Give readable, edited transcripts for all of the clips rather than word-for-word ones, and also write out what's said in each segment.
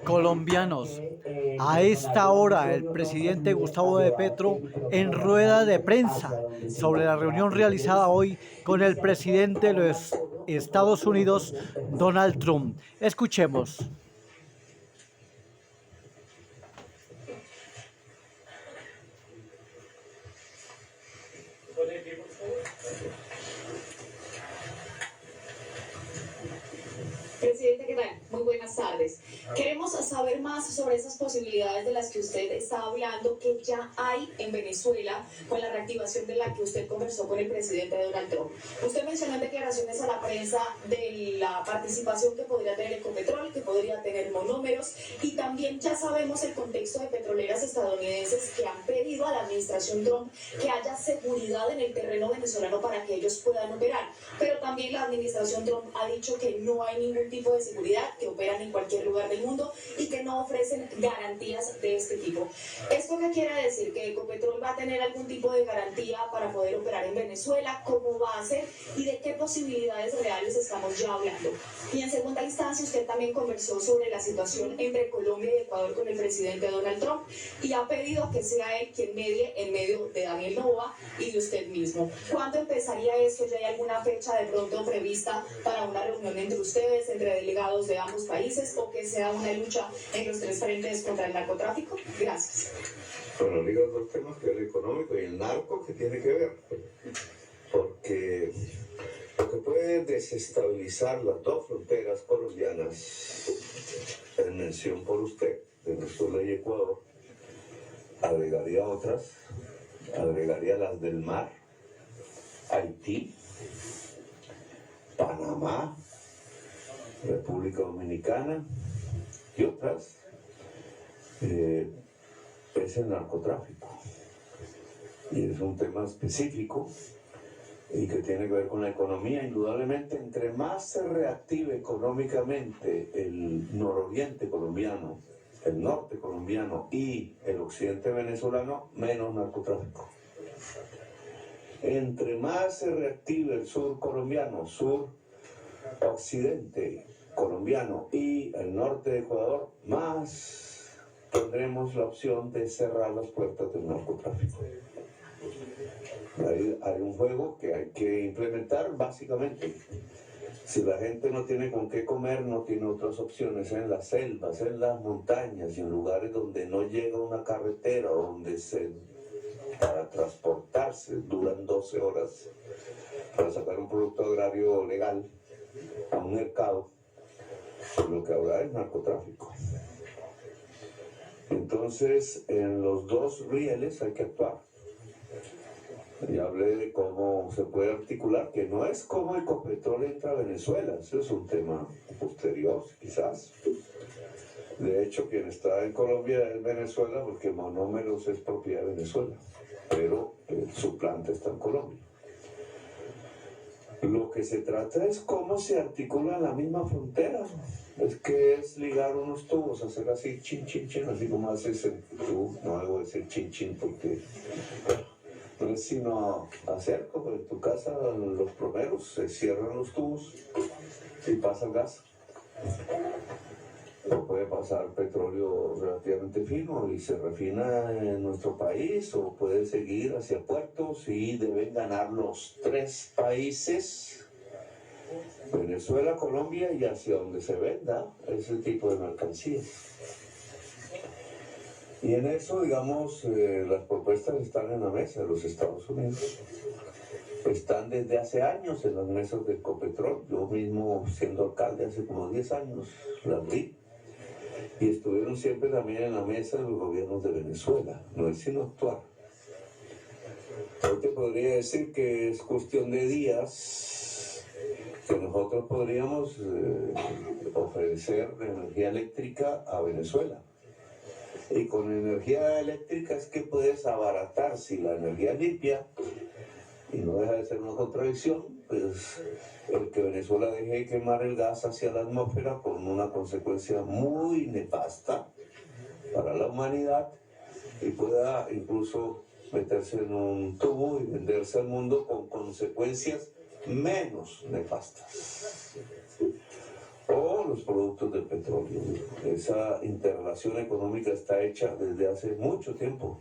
Colombianos, a esta hora el presidente Gustavo de Petro en rueda de prensa sobre la reunión realizada hoy con el presidente de los Estados Unidos, Donald Trump. Escuchemos. Presidente, ¿qué tal? Muy buenas tardes. Queremos saber más sobre esas posibilidades de las que usted está hablando, que ya hay en Venezuela, con la reactivación de la que usted conversó con el presidente Donald Trump. Usted mencionó en declaraciones a la prensa de la participación que podría tener Ecopetrol, que podría tener monómeros, y también ya sabemos el contexto de petroleras estadounidenses que han pedido a la administración Trump que haya seguridad en el terreno venezolano para que ellos puedan operar. Pero también la administración Trump ha dicho que no hay ningún tipo de seguridad, que operan en cualquier lugar del mundo y que no ofrecen garantías de este tipo. ¿Esto qué quiere decir? ¿Que Ecopetrol va a tener algún tipo de garantía para poder operar en Venezuela? ¿Cómo va a ser? ¿Y de qué posibilidades reales estamos ya hablando? Y en segunda instancia, usted también conversó sobre la situación entre Colombia y Ecuador con el presidente Donald Trump y ha pedido que sea él quien medie en medio de Daniel Noboa y de usted mismo. ¿Cuándo empezaría esto? ¿Ya hay alguna fecha de pronto prevista para una reunión entre ustedes, entre delegados de ambos países, o que sea una lucha en los tres frentes contra el narcotráfico? Gracias. Bueno, liga dos temas, que es el económico y el narco, que tiene que ver. Porque lo que puede desestabilizar las dos fronteras colombianas, en mención por usted, Venezuela y Ecuador, agregaría otras, agregaría las del mar, Haití, Panamá, República Dominicana y otras, es el narcotráfico. Y es un tema específico y que tiene que ver con la economía. Indudablemente, entre más se reactive económicamente el nororiente colombiano, el norte colombiano y el occidente venezolano, menos narcotráfico. Entre más se reactive el sur colombiano, sur occidente colombiano y el norte de Ecuador, más tendremos la opción de cerrar las puertas del narcotráfico. Hay un juego que hay que implementar básicamente. Si la gente no tiene con qué comer, no tiene otras opciones en las selvas, en las montañas y en lugares donde no llega una carretera, donde para transportarse duran 12 horas para sacar un producto agrario legal a un mercado, pues lo que habrá es narcotráfico. Entonces, en los dos rieles hay que actuar. Y hablé de cómo se puede articular, que no es cómo Ecopetrol entra a Venezuela, eso es un tema posterior, quizás. De hecho, quien está en Colombia es Venezuela, porque Monómeros es propiedad de Venezuela, pero su planta está en Colombia. Lo que se trata es cómo se articula la misma frontera. Es que es ligar unos tubos, hacer así, chin, chin, chin, así como haces el tubo. No debo decir chin, chin, porque no es sino hacer como en tu casa los plomeros, se cierran los tubos y pasa el gas. O puede pasar petróleo relativamente fino y se refina en nuestro país, o puede seguir hacia puertos y deben ganar los tres países, Venezuela, Colombia, y hacia donde se venda ese tipo de mercancías. Y en eso, digamos, las propuestas están en la mesa de los Estados Unidos. Están desde hace años en las mesas de Ecopetrol. Yo mismo, siendo alcalde hace como 10 años, las vi. Y estuvieron siempre también en la mesa de los gobiernos de Venezuela. No es sino actuar. Hoy te podría decir que es cuestión de días que nosotros podríamos ofrecer energía eléctrica a Venezuela. Y con energía eléctrica es que puedes abaratar, si la energía es limpia, y no deja de ser una contradicción, pues el que Venezuela deje de quemar el gas hacia la atmósfera, con una consecuencia muy nefasta para la humanidad, y pueda incluso meterse en un tubo y venderse al mundo con consecuencias menos nefastas. o los productos del petróleo. Esa interrelación económica está hecha desde hace mucho tiempo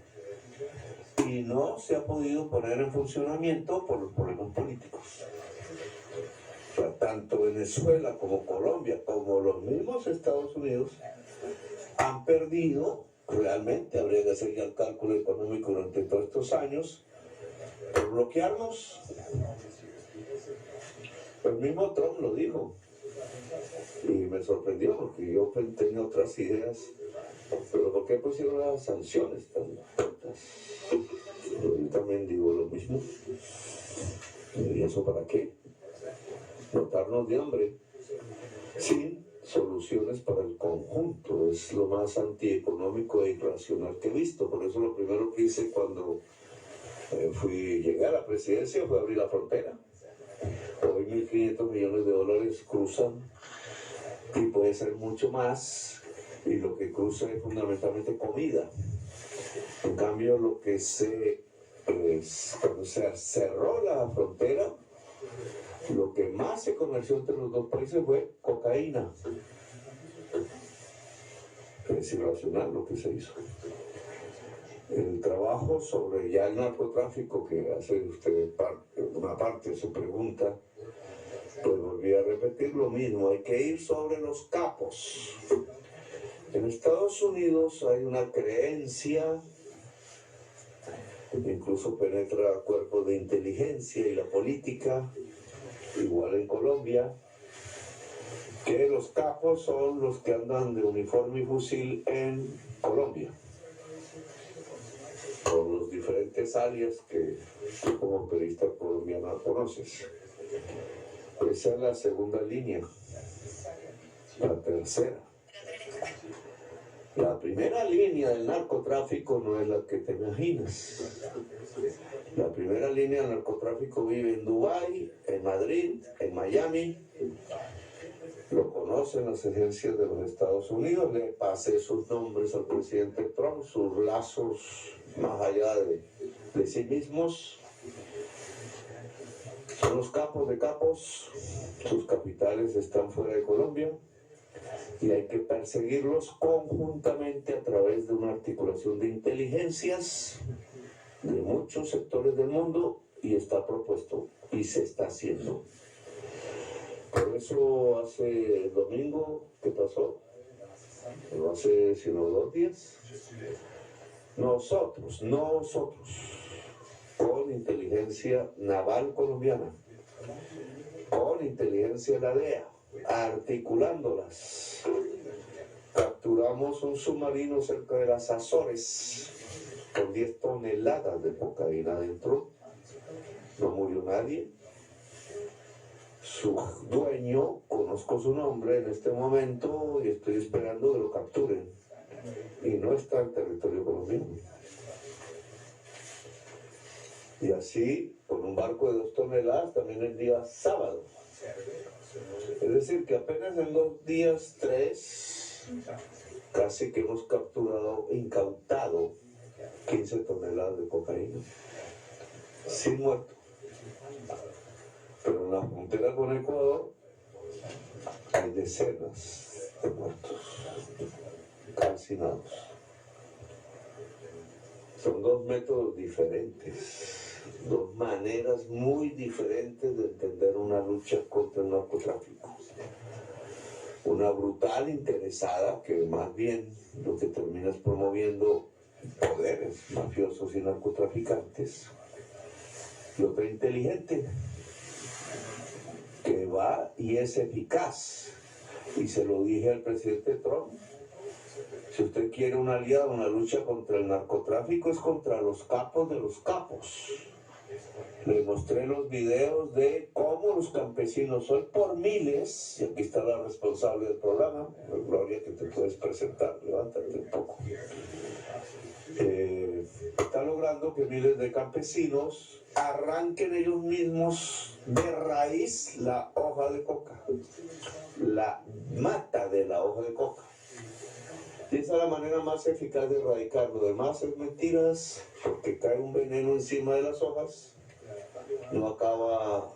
y no se ha podido poner en funcionamiento por los problemas políticos. O sea, tanto Venezuela como Colombia, como los mismos Estados Unidos, han perdido, realmente habría que hacer ya el cálculo económico durante todos estos años, por bloquearnos. El mismo Trump lo dijo y me sorprendió porque yo tenía otras ideas, pero ¿por qué pusieron las sanciones tan fuertes? Yo también digo lo mismo. ¿Y eso para qué? Matarnos de hambre sin soluciones para el conjunto. Es lo más antieconómico e irracional que he visto. Por eso lo primero que hice cuando llegué a la presidencia fue abrir la frontera. Hoy 1.500 millones de dólares cruzan y puede ser mucho más, y lo que cruza es fundamentalmente comida. En cambio, cuando se cerró la frontera, lo que más se comerció entre los dos países fue cocaína. Es irracional lo que se hizo. El trabajo sobre ya el narcotráfico, que hace usted una parte de su pregunta, pues volví a repetir lo mismo, hay que ir sobre los capos. En Estados Unidos hay una creencia, incluso penetra cuerpos de inteligencia y la política, igual en Colombia, que los capos son los que andan de uniforme y fusil en Colombia, con los diferentes alias que tú como periodista colombiano conoces. Esa es la segunda línea. La tercera. La primera línea del narcotráfico no es la que te imaginas. La primera línea del narcotráfico vive en Dubái, en Madrid, en Miami. Lo conocen las agencias de los Estados Unidos. Le pasé sus nombres al presidente Trump, sus lazos más allá de sí mismos. Son los capos de capos, sus capitales están fuera de Colombia y hay que perseguirlos conjuntamente a través de una articulación de inteligencias de muchos sectores del mundo, y está propuesto y se está haciendo. Por eso hace domingo, ¿qué pasó? No hace sino 2 días. Nosotros, con inteligencia naval colombiana, con inteligencia de la DEA, articulándolas, capturamos un submarino cerca de las Azores con 10 toneladas de cocaína adentro. No murió nadie. Su dueño, conozco su nombre en este momento y estoy esperando que lo capturen, y no está en territorio colombiano. Y así, con un barco de 2 toneladas, también el día sábado. Es decir, que apenas en 2 días, 3, casi que hemos capturado, incautado 15 toneladas de cocaína, sin muerto. Pero en la frontera con Ecuador hay decenas de muertos, calcinados. Son 2 métodos diferentes. 2 maneras muy diferentes de entender una lucha contra el narcotráfico. Una brutal interesada, que más bien lo que termina es promoviendo poderes mafiosos y narcotraficantes. Y otra inteligente, que va y es eficaz. Y se lo dije al presidente Trump. Si usted quiere un aliado en la lucha contra el narcotráfico, es contra los capos de los capos. Le mostré los videos de cómo los campesinos hoy por miles, y aquí está la responsable del programa, Gloria, que te puedes presentar, levántate un poco. Está logrando que miles de campesinos arranquen ellos mismos de raíz la hoja de coca, la mata de la hoja de coca. Y esa es la manera más eficaz de erradicarlo. Lo demás es mentiras, porque cae un veneno encima de las hojas, no acaba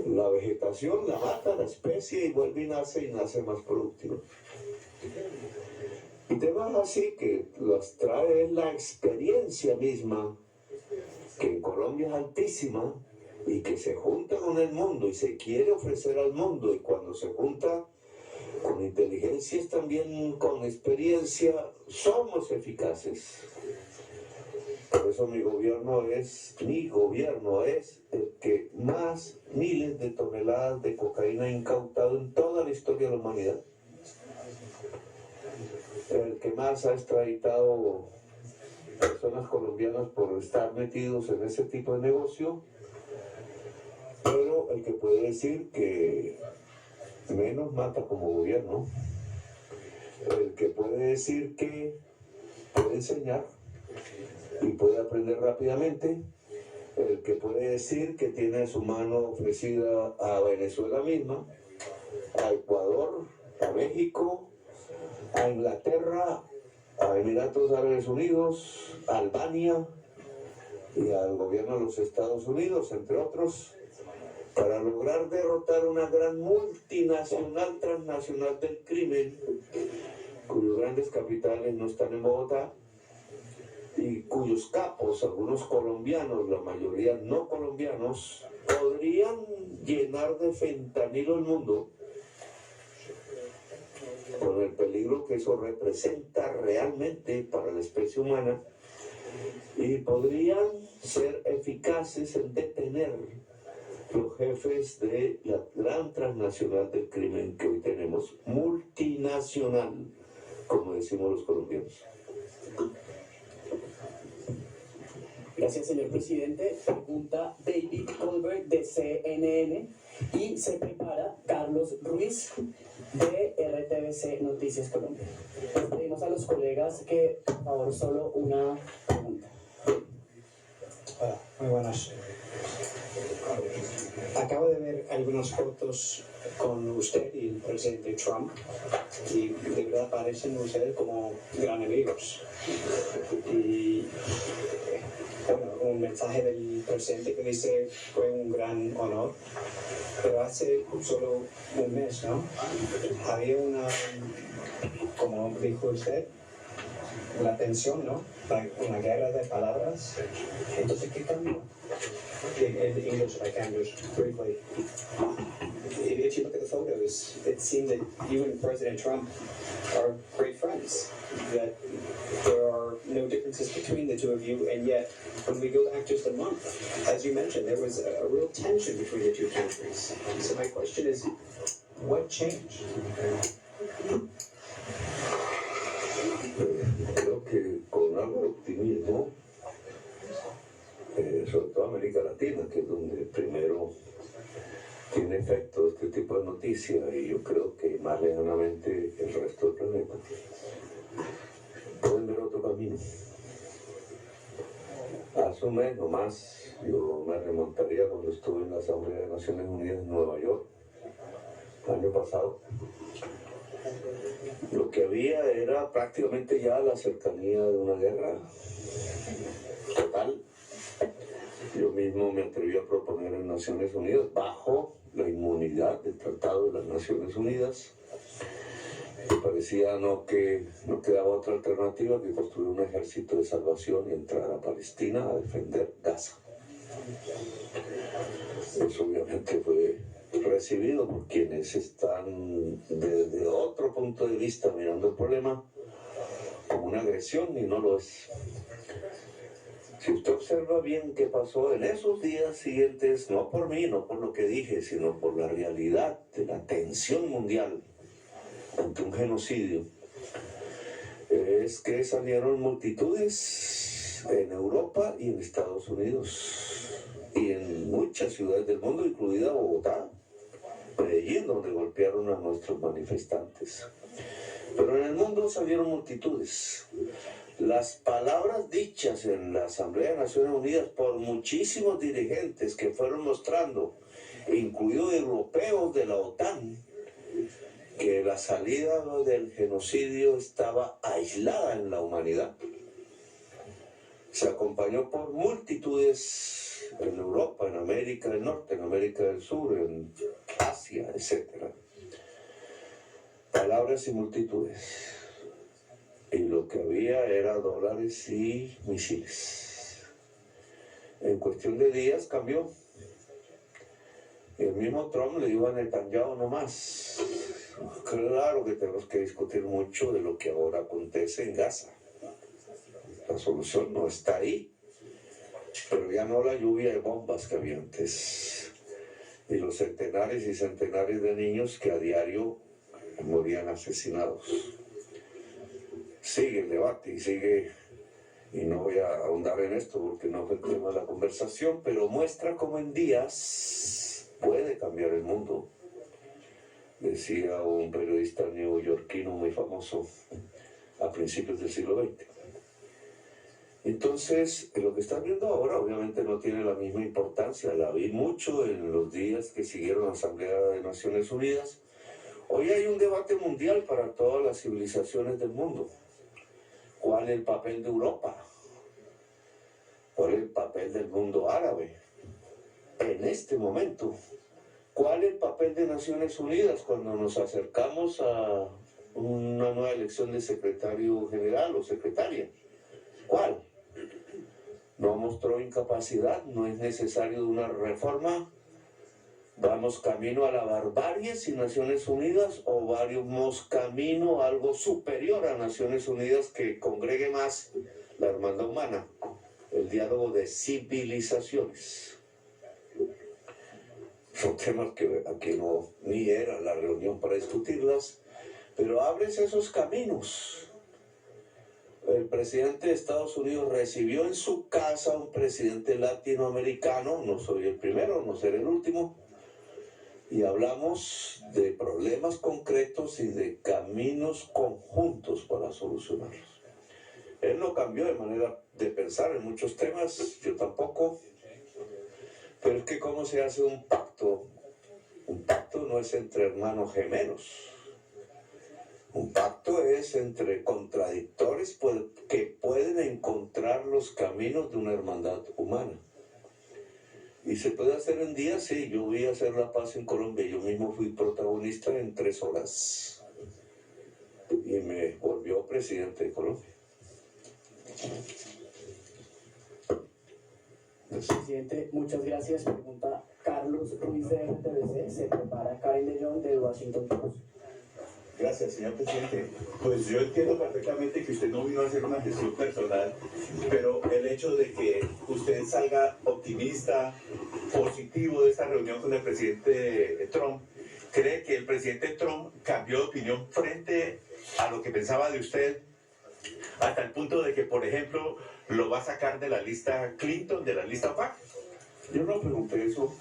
La vegetación la mata la especie y vuelve y nace más productiva. Y temas así que las trae la experiencia misma, que en Colombia es altísima y que se junta con el mundo y se quiere ofrecer al mundo, y cuando se junta con inteligencias también con experiencia, somos eficaces. Por eso mi gobierno es el que más miles de toneladas de cocaína ha incautado en toda la historia de la humanidad. El que más ha extraditado personas colombianas por estar metidos en ese tipo de negocio, pero el que puede decir que menos mata como gobierno, el que puede decir que puede enseñar y puede aprender rápidamente, el que puede decir que tiene su mano ofrecida a Venezuela misma, a Ecuador, a México, a Inglaterra, a Emiratos Árabes Unidos, a Albania y al gobierno de los Estados Unidos, entre otros, para lograr derrotar una gran multinacional transnacional del crimen, cuyos grandes capitales no están en Bogotá, y cuyos capos, algunos colombianos, la mayoría no colombianos, podrían llenar de fentanilo el mundo, con el peligro que eso representa realmente para la especie humana, y podrían ser eficaces en detener los jefes de la gran transnacional del crimen que hoy tenemos, multinacional, como decimos los colombianos. Gracias, señor presidente. Pregunta David Goldberg de CNN y se prepara Carlos Ruiz de RTBC Noticias Colombia. Les pedimos a los colegas que, por favor, solo una pregunta. Hola, muy buenas. Acabo de ver algunas fotos con usted y el presidente Trump y de verdad parecen ustedes como gran amigos. Y bueno, un mensaje del presidente que dice fue un gran honor, pero hace solo un mes, ¿no? Había una, como dijo usted, una tensión, ¿no? Una guerra de palabras. Entonces, ¿qué cambió? In English, I can just briefly. If you look at the photos, it seems that you and President Trump are great friends. That there are no differences between the two of you, and yet, when we go back just a month, as you mentioned, there was a real tension between the two countries. So my question is, what changed? Creo que con algo de optimismo, sobre todo América Latina, que es donde primero tiene efecto este tipo de noticias, y yo creo que más lejanamente el resto del planeta, pueden ver otro camino. Hace un mes nomás, yo me remontaría cuando estuve en la Asamblea de Naciones Unidas en Nueva York, el año pasado. Lo que había era prácticamente ya la cercanía de una guerra total. Yo mismo me atreví a proponer en Naciones Unidas, bajo la inmunidad del Tratado de las Naciones Unidas, que parecía que no quedaba otra alternativa que construir un ejército de salvación y entrar a Palestina a defender Gaza. Eso obviamente fue recibido por quienes están desde otro punto de vista mirando el problema como una agresión, y no lo es. Si usted observa bien qué pasó en esos días siguientes, no por mí, no por lo que dije, sino por la realidad de la tensión mundial ante un genocidio, es que salieron multitudes en Europa y en Estados Unidos y en muchas ciudades del mundo, incluida Bogotá, Medellín, donde golpearon a nuestros manifestantes. Pero en el mundo salieron multitudes. Las palabras dichas en la Asamblea de Naciones Unidas por muchísimos dirigentes que fueron mostrando, incluidos europeos de la OTAN, que la salida del genocidio estaba aislada en la humanidad. Se acompañó por multitudes en Europa, en América del Norte, en América del Sur, en Asia, etc. Palabras y multitudes. Y lo que había era dólares y misiles. En cuestión de días cambió. El mismo Trump le dijo a Netanyahu no más. Claro que tenemos que discutir mucho de lo que ahora acontece en Gaza. La solución no está ahí, pero ya no la lluvia de bombas que había antes. Y los centenares y centenares de niños que a diario morían asesinados. Sigue el debate y sigue, y no voy a ahondar en esto porque no fue el tema de la conversación, pero muestra cómo en días puede cambiar el mundo. Decía un periodista neoyorquino muy famoso a principios del siglo XX. Entonces, lo que están viendo ahora obviamente no tiene la misma importancia. La vi mucho en los días que siguieron la Asamblea de Naciones Unidas. Hoy hay un debate mundial para todas las civilizaciones del mundo. ¿Cuál es el papel de Europa? ¿Cuál es el papel del mundo árabe? En este momento, ¿cuál es el papel de Naciones Unidas cuando nos acercamos a una nueva elección de secretario general o secretaria? ¿Cuál? No mostró incapacidad, no es necesario una reforma. ¿Vamos camino a la barbarie sin Naciones Unidas o vamos camino a algo superior a Naciones Unidas que congregue más la hermandad humana, el diálogo de civilizaciones? Son temas que aquí no, ni era la reunión para discutirlas, pero abres esos caminos. El presidente de Estados Unidos recibió en su casa a un presidente latinoamericano, no soy el primero, no seré el último, y hablamos de problemas concretos y de caminos conjuntos para solucionarlos. Él no cambió de manera de pensar en muchos temas, yo tampoco, pero es que ¿cómo se hace un pacto? Un pacto no es entre hermanos gemelos. Un pacto es entre contradictores que pueden encontrar los caminos de una hermandad humana. Y se puede hacer en días, sí. Yo vi hacer la paz en Colombia. Yo mismo fui protagonista en 3 horas. Y me volvió presidente de Colombia. Presidente, muchas gracias. Pregunta Carlos Ruiz de RTBC. Se prepara Karen de Jong de Washington Post. Gracias, señor presidente. Pues yo entiendo perfectamente que usted no vino a hacer una gestión personal, pero el hecho de que usted salga optimista, positivo de esta reunión con el presidente Trump, ¿cree que el presidente Trump cambió de opinión frente a lo que pensaba de usted? Hasta el punto de que, por ejemplo, lo va a sacar de la lista Clinton, de la lista OPAC. Yo no pregunté eso.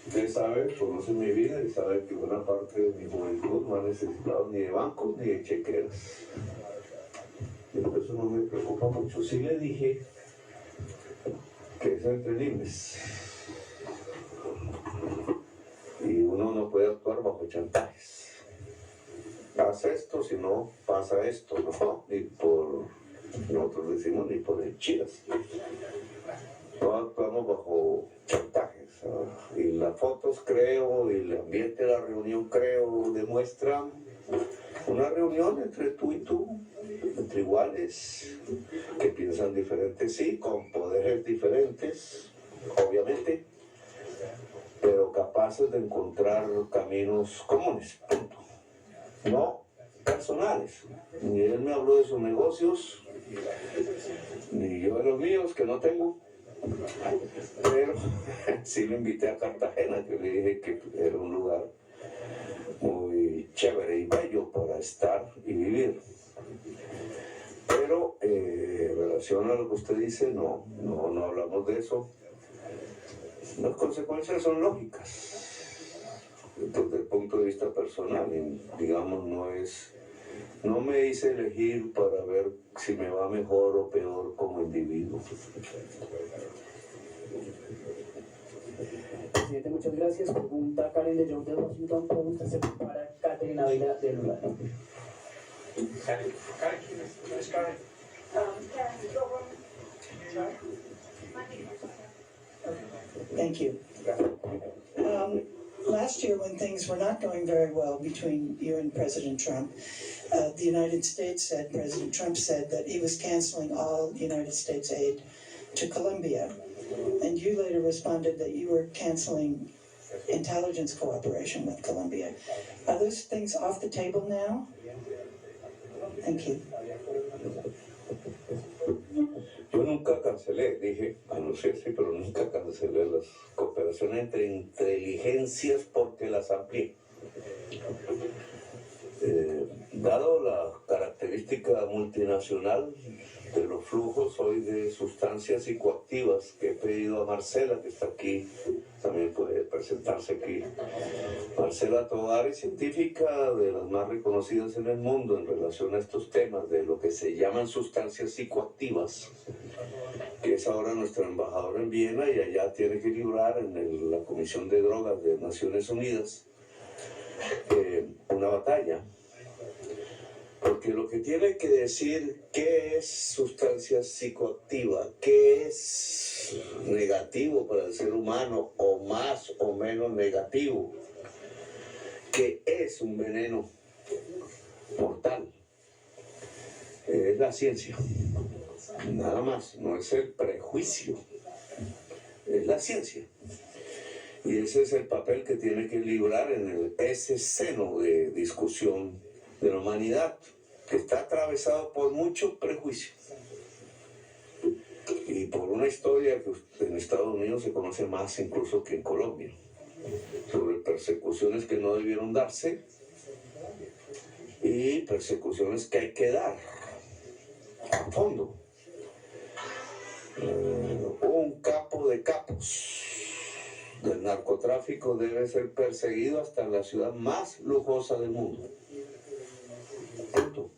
Usted sabe, conoce mi vida y sabe que buena parte de mi juventud no ha necesitado ni de bancos ni de chequeras. Pero eso no me preocupa mucho. Sí le dije que es entre libres. Y uno no puede actuar bajo chantajes. Haz esto, si no pasa esto, no, ni por, nosotros decimos, ni por hechiras. No actuamos bajo chantajes. Y las fotos, creo, y el ambiente de la reunión, creo, demuestran una reunión entre tú y tú, entre iguales, que piensan diferentes, sí, con poderes diferentes, obviamente, pero capaces de encontrar caminos comunes, punto. No personales. Ni él me habló de sus negocios, ni yo de los míos, que no tengo. Pero sí lo invité a Cartagena, que le dije que era un lugar muy chévere y bello para estar y vivir. Pero en relación a lo que usted dice, no hablamos de eso. Las consecuencias son lógicas desde el punto de vista personal, y, digamos, no me hice elegir para ver si me va mejor o peor como individuo. Presidente, muchas gracias. Pregunta Karen de Jong de Washington Post. Se prepara Caterina Vila de Lula. Karen, Thank you. Last year, when things were not going very well between you and President Trump, the United States said, President Trump said that he was canceling all United States aid to Colombia. And you later responded that you were canceling intelligence cooperation with Colombia. Are those things off the table now? Thank you. Yo nunca cancelé, dije, anuncié sí, pero nunca cancelé las cooperaciones entre inteligencias porque las amplié. Dado la característica multinacional de los flujos hoy de sustancias psicoactivas que he pedido a Marcela, que está aquí, también puede presentarse aquí. Marcela Tovar es científica de las más reconocidas en el mundo en relación a estos temas de lo que se llaman sustancias psicoactivas, que es ahora nuestra embajadora en Viena y allá tiene que librar en la Comisión de Drogas de Naciones Unidas una batalla. Porque lo que tiene que decir qué es sustancia psicoactiva, qué es negativo para el ser humano o más o menos negativo, qué es un veneno mortal, es la ciencia, nada más, no es el prejuicio, es la ciencia. Y ese es el papel que tiene que librar en ese seno de discusión de la humanidad, que está atravesado por mucho prejuicio y por una historia que en Estados Unidos se conoce más incluso que en Colombia, sobre persecuciones que no debieron darse y persecuciones que hay que dar a fondo. Un capo de capos del narcotráfico debe ser perseguido hasta la ciudad más lujosa del mundo. Punto.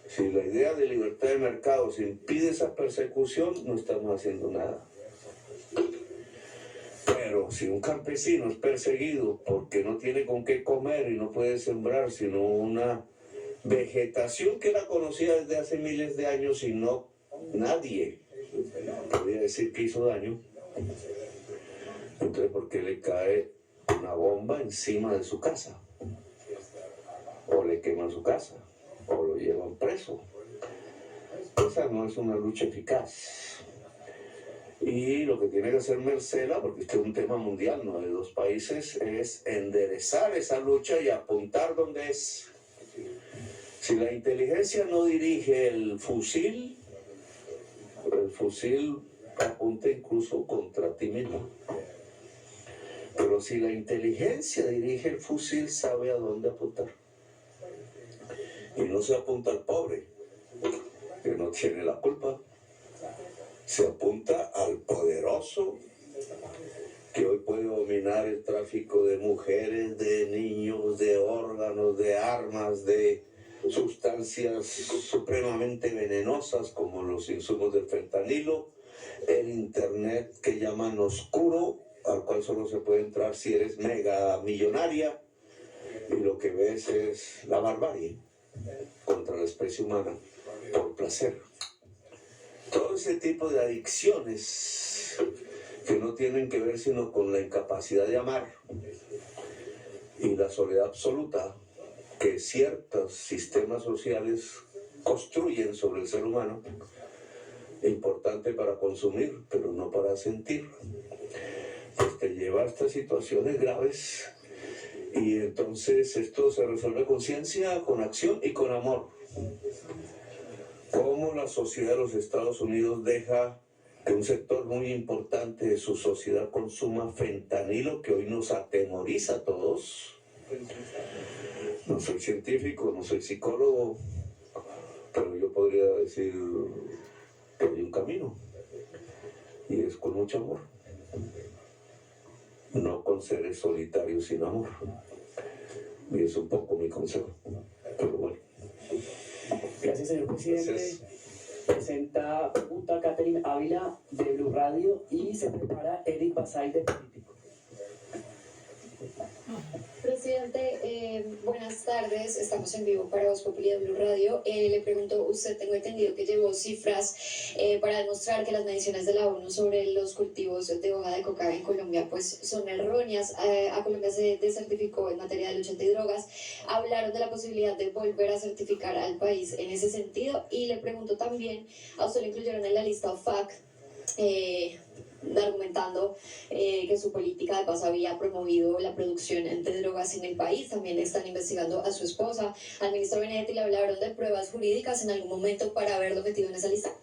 Si la idea de libertad de mercado se impide esa persecución, no estamos haciendo nada. Pero si un campesino es perseguido porque no tiene con qué comer y no puede sembrar sino una vegetación que la conocía desde hace miles de años y no nadie podía decir que hizo daño, entonces ¿por qué le cae una bomba encima de su casa? O le queman su casa, o lo llevan preso. Esa no es una lucha eficaz. Y lo que tiene que hacer Marcela, porque este es un tema mundial, no de dos países, es enderezar esa lucha y apuntar donde es. Si la inteligencia no dirige el fusil apunta incluso contra ti mismo. Pero si la inteligencia dirige el fusil, sabe a dónde apuntar. Y no se apunta al pobre, que no tiene la culpa. Se apunta al poderoso, que hoy puede dominar el tráfico de mujeres, de niños, de órganos, de armas, de sustancias supremamente venenosas como los insumos del fentanilo, el internet que llaman oscuro, al cual solo se puede entrar si eres mega millonaria, y lo que ves es la barbarie contra la especie humana por placer. Todo ese tipo de adicciones que no tienen que ver sino con la incapacidad de amar y la soledad absoluta que ciertos sistemas sociales construyen sobre el ser humano, importante para consumir, pero no para sentir, pues te lleva a estas situaciones graves. Y entonces esto se resuelve con ciencia, con acción y con amor. ¿Cómo la sociedad de los Estados Unidos deja que un sector muy importante de su sociedad consuma fentanilo que hoy nos atemoriza a todos? No soy científico, no soy psicólogo, pero yo podría decir que hay un camino, y es con mucho amor. No con seres solitarios sin amor. Y es un poco mi consejo. Pero bueno. Gracias, señor presidente. Gracias. Presenta pregunta Catherine Ávila de Blue Radio y se prepara Eric Basay de Político. Presidente, buenas tardes. Estamos en vivo para Voz Populi de Blue Radio. Le pregunto, usted tengo entendido que llevó cifras para demostrar que las mediciones de la ONU sobre los cultivos de hoja de coca en Colombia pues son erróneas. A Colombia se desertificó en materia de lucha antidrogas. Hablaron de la posibilidad de volver a certificar al país en ese sentido. Y le pregunto también, a usted lo incluyeron en la lista OFAC, argumentando que su política de paz había promovido la producción de drogas en el país. También están investigando a su esposa, al ministro Benedetti. Le hablaron de pruebas jurídicas en algún momento para haberlo metido en esa lista.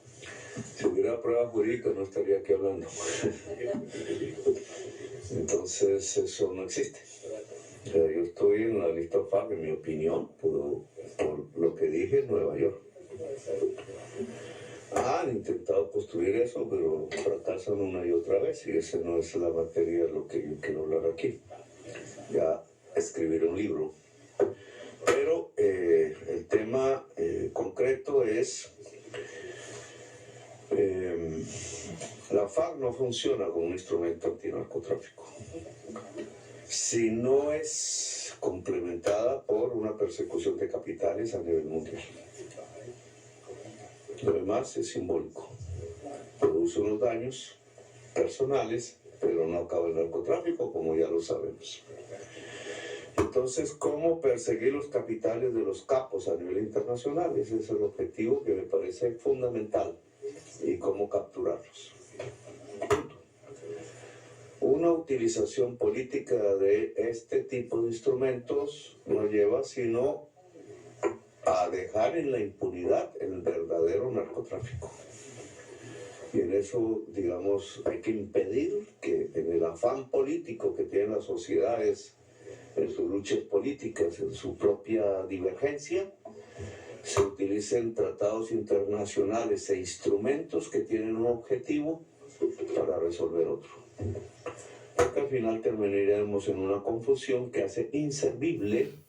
Si hubiera pruebas jurídicas no estaría aquí hablando. Entonces eso no existe. Yo estoy en la lista OFAC, en mi opinión, por lo que dije en Nueva York. Han intentado construir eso, pero fracasan una y otra vez, y esa no es la materia de lo que yo quiero hablar aquí. Ya escribiré un libro. Pero el tema concreto es, la FARC no funciona como un instrumento antinarcotráfico si no es complementada por una persecución de capitales a nivel mundial. Lo demás es simbólico. Produce unos daños personales, pero no acaba el narcotráfico, como ya lo sabemos. Entonces, ¿cómo perseguir los capitales de los capos a nivel internacional? Ese es el objetivo que me parece fundamental. Y cómo capturarlos. Una utilización política de este tipo de instrumentos no lleva sino a dejar en la impunidad el verdadero narcotráfico. Y en eso, digamos, hay que impedir que en el afán político que tienen las sociedades, en sus luchas políticas, en su propia divergencia, se utilicen tratados internacionales e instrumentos que tienen un objetivo para resolver otro. Porque al final terminaríamos en una confusión que hace inservible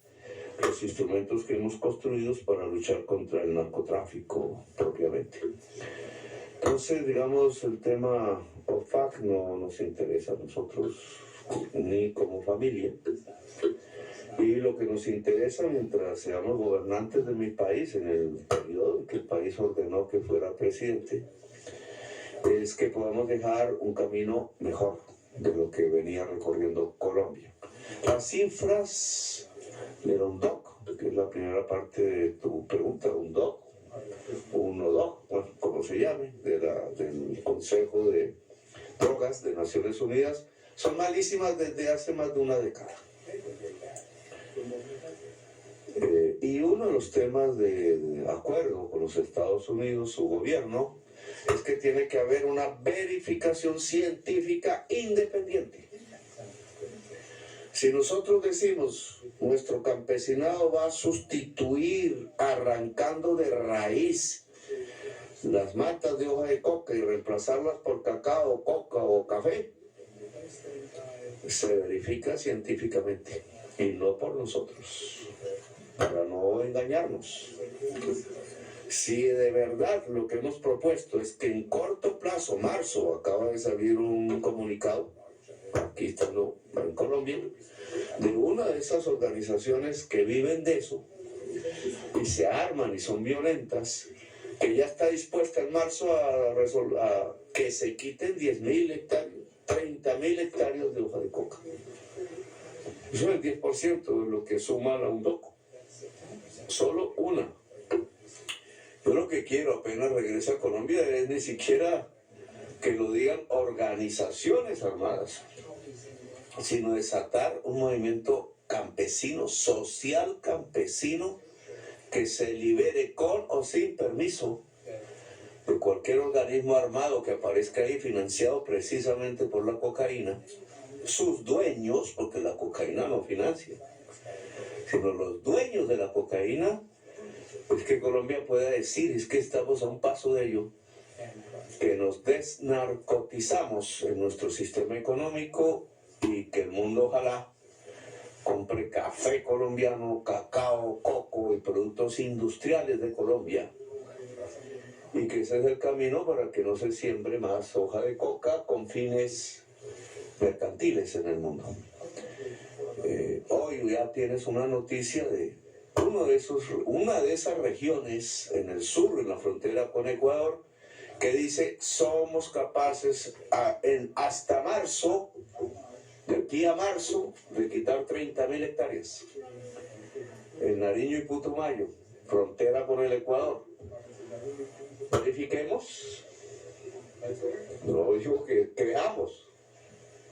los instrumentos que hemos construido para luchar contra el narcotráfico propiamente. Entonces, digamos, el tema OFAC no nos interesa a nosotros ni como familia. Y lo que nos interesa mientras seamos gobernantes de mi país, en el periodo en que el país ordenó que fuera presidente, es que podamos dejar un camino mejor de lo que venía recorriendo Colombia. Las cifras de UNODC, que es la primera parte de tu pregunta, UNODC, bueno, como se llame, del Consejo de Drogas de Naciones Unidas, son malísimas desde hace más de una década. Y uno de los temas de acuerdo con los Estados Unidos, su gobierno, es que tiene que haber una verificación científica independiente. Si nosotros decimos nuestro campesinado va a sustituir arrancando de raíz las matas de hoja de coca y reemplazarlas por cacao, coca o café, se verifica científicamente y no por nosotros, para no engañarnos. Si de verdad lo que hemos propuesto es que en corto plazo, marzo, acaba de salir un comunicado, aquí estando en Colombia, de una de esas organizaciones que viven de eso y se arman y son violentas, que ya está dispuesta en marzo a que se quiten 10.000 hectáreas, 30.000 hectáreas de hoja de coca. Eso es el 10% de lo que suma la UNODC. Solo una. Yo lo que quiero apenas regrese a Colombia es ni siquiera que lo digan organizaciones armadas, sino desatar un movimiento campesino, social campesino, que se libere con o sin permiso de cualquier organismo armado que aparezca ahí financiado precisamente por la cocaína, sus dueños, porque la cocaína no financia, sino los dueños de la cocaína, pues que Colombia pueda decir, es que estamos a un paso de ello, que nos desnarcotizamos en nuestro sistema económico y que el mundo ojalá compre café colombiano, cacao, coco y productos industriales de Colombia, y que ese es el camino para que no se siembre más hoja de coca con fines mercantiles en el mundo. Hoy ya tienes una noticia de una de esas regiones en el sur, en la frontera con Ecuador, que dice somos capaces hasta marzo, de aquí a marzo, de quitar 30.000 hectáreas. En Nariño y Putumayo, frontera con el Ecuador. Verifiquemos. No dijo que veamos.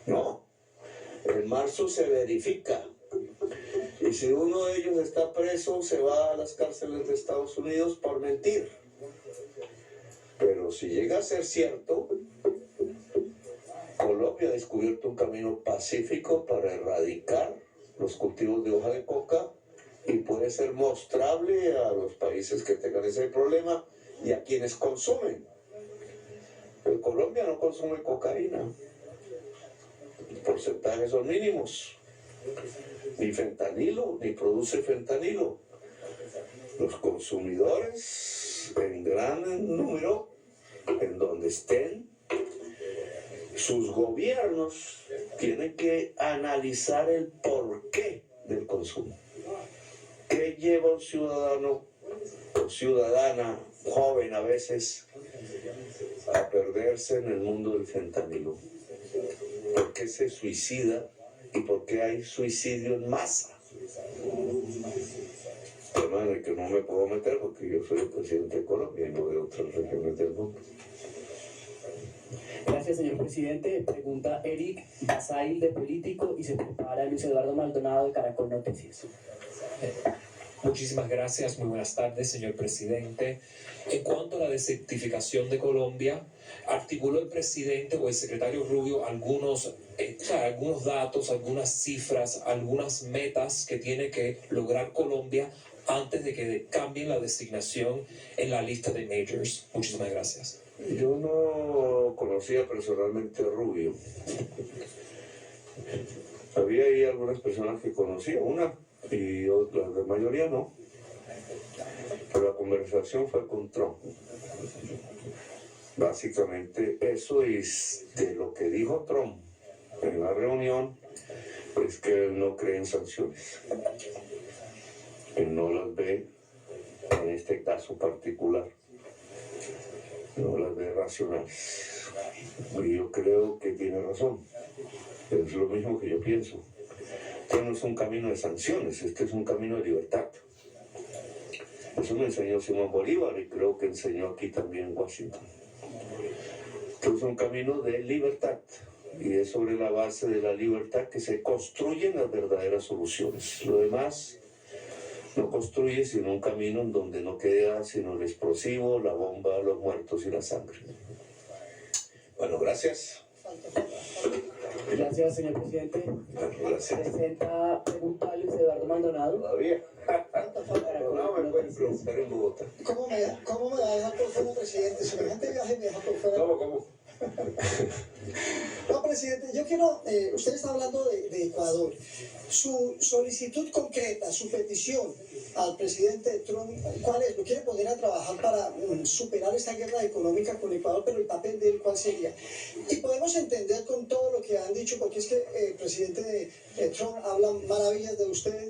No. En marzo se verifica. Y si uno de ellos está preso, se va a las cárceles de Estados Unidos por mentir. Pero si llega a ser cierto, Colombia ha descubierto un camino pacífico para erradicar los cultivos de hoja de coca y puede ser mostrable a los países que tengan ese problema y a quienes consumen. Pero Colombia no consume cocaína. Los porcentajes son mínimos. Ni fentanilo, ni produce fentanilo. Los consumidores en gran número, en donde estén, sus gobiernos tienen que analizar el porqué del consumo. ¿Qué lleva un ciudadano o ciudadana joven a veces a perderse en el mundo del fentanilo? ¿Por qué se suicida y por qué hay suicidio en masa? Tema en el que no me puedo meter porque yo soy el presidente de Colombia y no de otras regiones del mundo. Gracias, señor presidente. Pregunta Eric Basail, de Político, y se prepara Luis Eduardo Maldonado, de Caracol Noticias. Muchísimas gracias, muy buenas tardes, señor presidente. En cuanto a la desertificación de Colombia, articuló el presidente o el secretario Rubio algunos datos, algunas cifras, algunas metas que tiene que lograr Colombia antes de que cambien la designación en la lista de majors. Muchísimas gracias. Yo no conocía personalmente a Rubio. Había ahí algunas personas que conocía, una y la mayoría no. Pero la conversación fue con Trump. Básicamente eso es de lo que dijo Trump en la reunión, es que él no cree en sanciones. Él no las ve en este caso particular. No las ve racionales. Y yo creo que tiene razón. Es lo mismo que yo pienso. Este no es un camino de sanciones, este es un camino de libertad. Eso me enseñó Simón Bolívar y creo que enseñó aquí también Washington. Este es un camino de libertad y es sobre la base de la libertad que se construyen las verdaderas soluciones. Lo demás no construye sino un camino en donde no queda sino el explosivo, la bomba, los muertos y la sangre. Bueno, gracias. Gracias, señor presidente. Gracias. Presenta pregunta Luis Eduardo Maldonado. Todavía. No me pueden preguntar en Bogotá. ¿Cómo me va a dejar por fuera, presidente? Semejante viaje me deja por fuera. ¿Cómo? No, presidente, yo quiero, usted está hablando de Ecuador. Su solicitud concreta, su petición al presidente Trump, ¿cuál es? ¿Lo quiere poner a trabajar para superar esta guerra económica con Ecuador, pero el papel de él, cuál sería? Y podemos entender con todo lo que han dicho, porque es que el presidente Trump habla maravillas de usted.